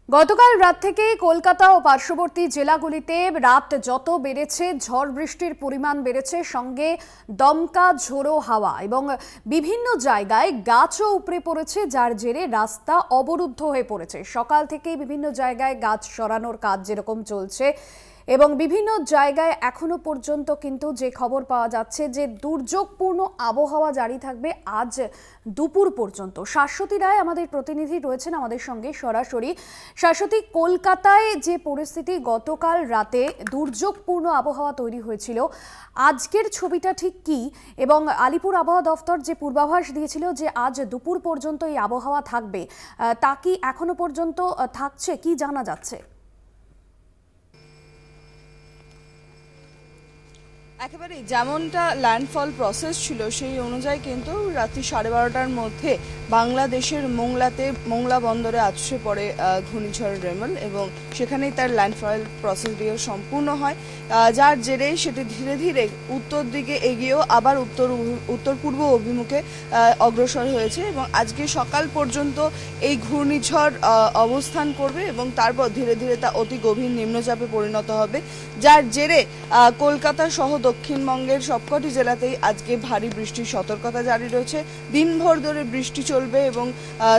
গতকাল রাত থেকেই কলকাতা ও পার্শ্ববর্তী জেলাগুলিতে রাত যত বেড়েছে ঝড় বৃষ্টির পরিমাণ বেড়েছে, সঙ্গে দমকা ঝোড়ো হাওয়া এবং বিভিন্ন জায়গায় গাছও উপড়ে পড়েছে, যার জেরে রাস্তা অবরুদ্ধ হয়ে পড়েছে। সকাল থেকেই বিভিন্ন জায়গায় গাছ সরানোর কাজ যেরকম চলছে এবং বিভিন্ন জায়গায় এখনো পর্যন্ত কিন্তু যে খবর পাওয়া যাচ্ছে যে দুর্যোগপূর্ণ আবহাওয়া জারি থাকবে আজ দুপুর পর্যন্ত। শাশ্বতী রায় আমাদের প্রতিনিধি রয়েছেন আমাদের সঙ্গে সরাসরি। শাশ্বতী, কলকাতায় যে পরিস্থিতি, গতকাল রাতে দুর্যোগপূর্ণ আবহাওয়া তৈরি হয়েছিল, আজকের ছবিটা ঠিক কি? এবং আলিপুর আবহাওয়া দফতর যে পূর্বাভাস দিয়েছিল যে আজ দুপুর পর্যন্ত এই আবহাওয়া থাকবে, তা কি এখনো পর্যন্ত থাকছে? কি জানা যাচ্ছে? একেবারে যেমনটা ল্যান্ডফল প্রসেস ছিল সেই অনুযায়ী কিন্তু রাত্রি 12:30টার মধ্যে বাংলাদেশের মোংলা বন্দরে আছড়ে পড়ে ঘূর্ণিঝড় রেমল এবং সেখানেই তার ল্যান্ডফল প্রসেসটিও সম্পূর্ণ হয়, যার জেরে সেটি ধীরে ধীরে উত্তর দিকে এগিয়েও আবার উত্তর পূর্ব অভিমুখে অগ্রসর হয়েছে এবং আজকে সকাল পর্যন্ত এই ঘূর্ণিঝড় অবস্থান করবে এবং তারপর ধীরে ধীরে তা অতি গভীর নিম্নচাপে পরিণত হবে, যার জেরে কলকাতা সহ দক্ষিণবঙ্গের সবকটি জেলাতেই আজকে ভারী বৃষ্টির সতর্কতা জারি রয়েছে। দিনভর ধরে বৃষ্টি চলবে এবং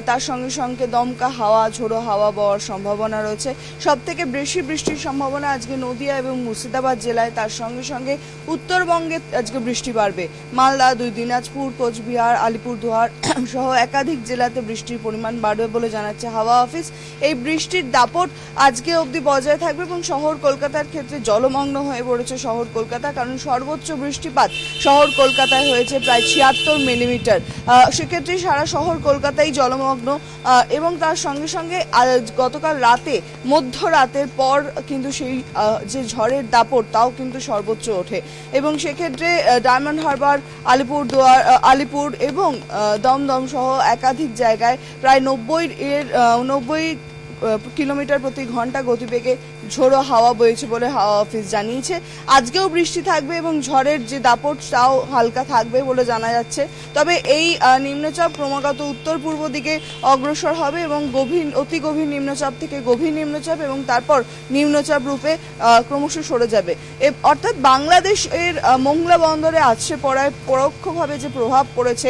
তার সঙ্গে সঙ্গে দমকা হাওয়া, ঝোড়ো হাওয়া বওয়ার সম্ভাবনা রয়েছে। সবথেকে বেশি বৃষ্টির সম্ভাবনা আজকে নদিয়া এবং মুর্শিদাবাদ জেলায়, তার সঙ্গে সঙ্গে উত্তরবঙ্গে আজকে বৃষ্টি বাড়বে। মালদা, দিনাজপুর, কোচবিহার, আলিপুরদুয়ার সহ একাধিক জেলাতে বৃষ্টির পরিমাণ বাড়বে বলে জানাচ্ছে হাওয়া অফিস। এই বৃষ্টির দাপট আজকে অবধি বজায় থাকবে এবং শহর কলকাতার ক্ষেত্রে জলমগ্ন হয়ে পড়েছে শহর কলকাতা, কারণ সর্বোচ্চ বৃষ্টিপাত শহর কলকাতায় হয়েছে প্রায় 76 মিলিমিটার। সেক্ষেত্রে সারা শহর কলকাতাই জলমগ্ন এবং তার সঙ্গে সঙ্গে গতকাল রাতে মধ্যরাতের পর কিন্তু সেই যে ঝড়ের দাপট তাও কিন্তু সর্বোচ্চ ওঠে এবং সেক্ষেত্রে ডায়মন্ড হারবার, আলিপুর এবং দমদম সহ একাধিক জায়গায় প্রায় 90 কিলোমিটার প্রতি ঘন্টা গতিবেগে ঝোড়ো হাওয়া বইছে বলে হাওয়া অফিস জানিয়েছে। আজকেও বৃষ্টি থাকবে এবং ঝড়ের যে দাপট তাও হালকা থাকবে বলে জানা যাচ্ছে। তবে এই নিম্নচাপ ক্রমাগত উত্তর পূর্ব দিকে অগ্রসর হবে এবং অতি গভীর নিম্নচাপ থেকে গভীর নিম্নচাপ এবং তারপর নিম্নচাপ রূপে ক্রমশ সরে যাবে। অর্থাৎ বাংলাদেশের মোংলা বন্দরে আছড়ে পড়ায় পরোক্ষভাবে যে প্রভাব পড়েছে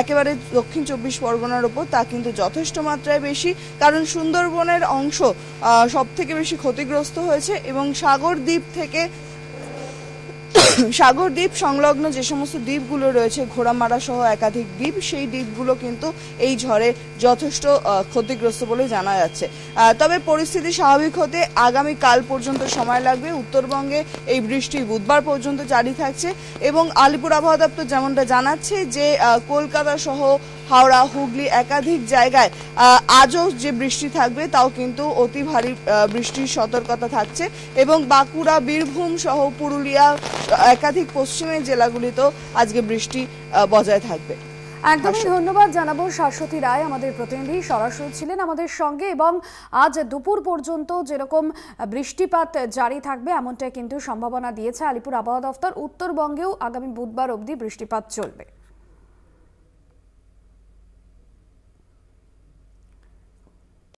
একেবারে দক্ষিণ 24 পরগনার ওপর, তা কিন্তু যথেষ্ট মাত্রায় বেশি, কারণ সুন্দরবনের অংশ সবথেকে বেশি ক্ষতিগ্রস্ত হয়েছে এবং সাগরদ্বীপ সংলগ্ন যে সমস্ত দ্বীপগুলো রয়েছে, ঘোড়ামারা সহ একাধিক দ্বীপ, সেই দ্বীপগুলো কিন্তু এই ঝড়ে যথেষ্ট ক্ষতিগ্রস্ত বলে জানা যাচ্ছে। তবে পরিস্থিতি স্বাভাবিক হতে আগামী কাল পর্যন্ত সময় লাগবে। উত্তরবঙ্গে এই বৃষ্টি বুধবার পর্যন্ত জারি থাকছে এবং আলিপুর আবহাওয়া দপ্তর যেমনটা জানাচ্ছে যে কলকাতা সহ হাওড়া, হুগলি একাধিক জায়গায় আজও যে বৃষ্টি থাকবে তাও কিন্তু অতি ভারী বৃষ্টির সতর্কতা থাকছে এবং বাঁকুড়া, বীরভূম সহ পুরুলিয়া একাধিক পশ্চিমের জেলাগুলিতেও আজকে বৃষ্টি বজায় থাকবে। একদমই ধন্যবাদ জানাবো শাশ্বতী রায়, আমাদের প্রতিনিধি সরাসরি ছিলেন আমাদের সঙ্গে। এবং আজ দুপুর পর্যন্ত যেরকম বৃষ্টিপাত জারি থাকবে এমনটাই কিন্তু সম্ভাবনা দিয়েছে আলিপুর আবহাওয়া দফতর। উত্তরবঙ্গেও আগামী বুধবার অবধি বৃষ্টিপাত চলবে।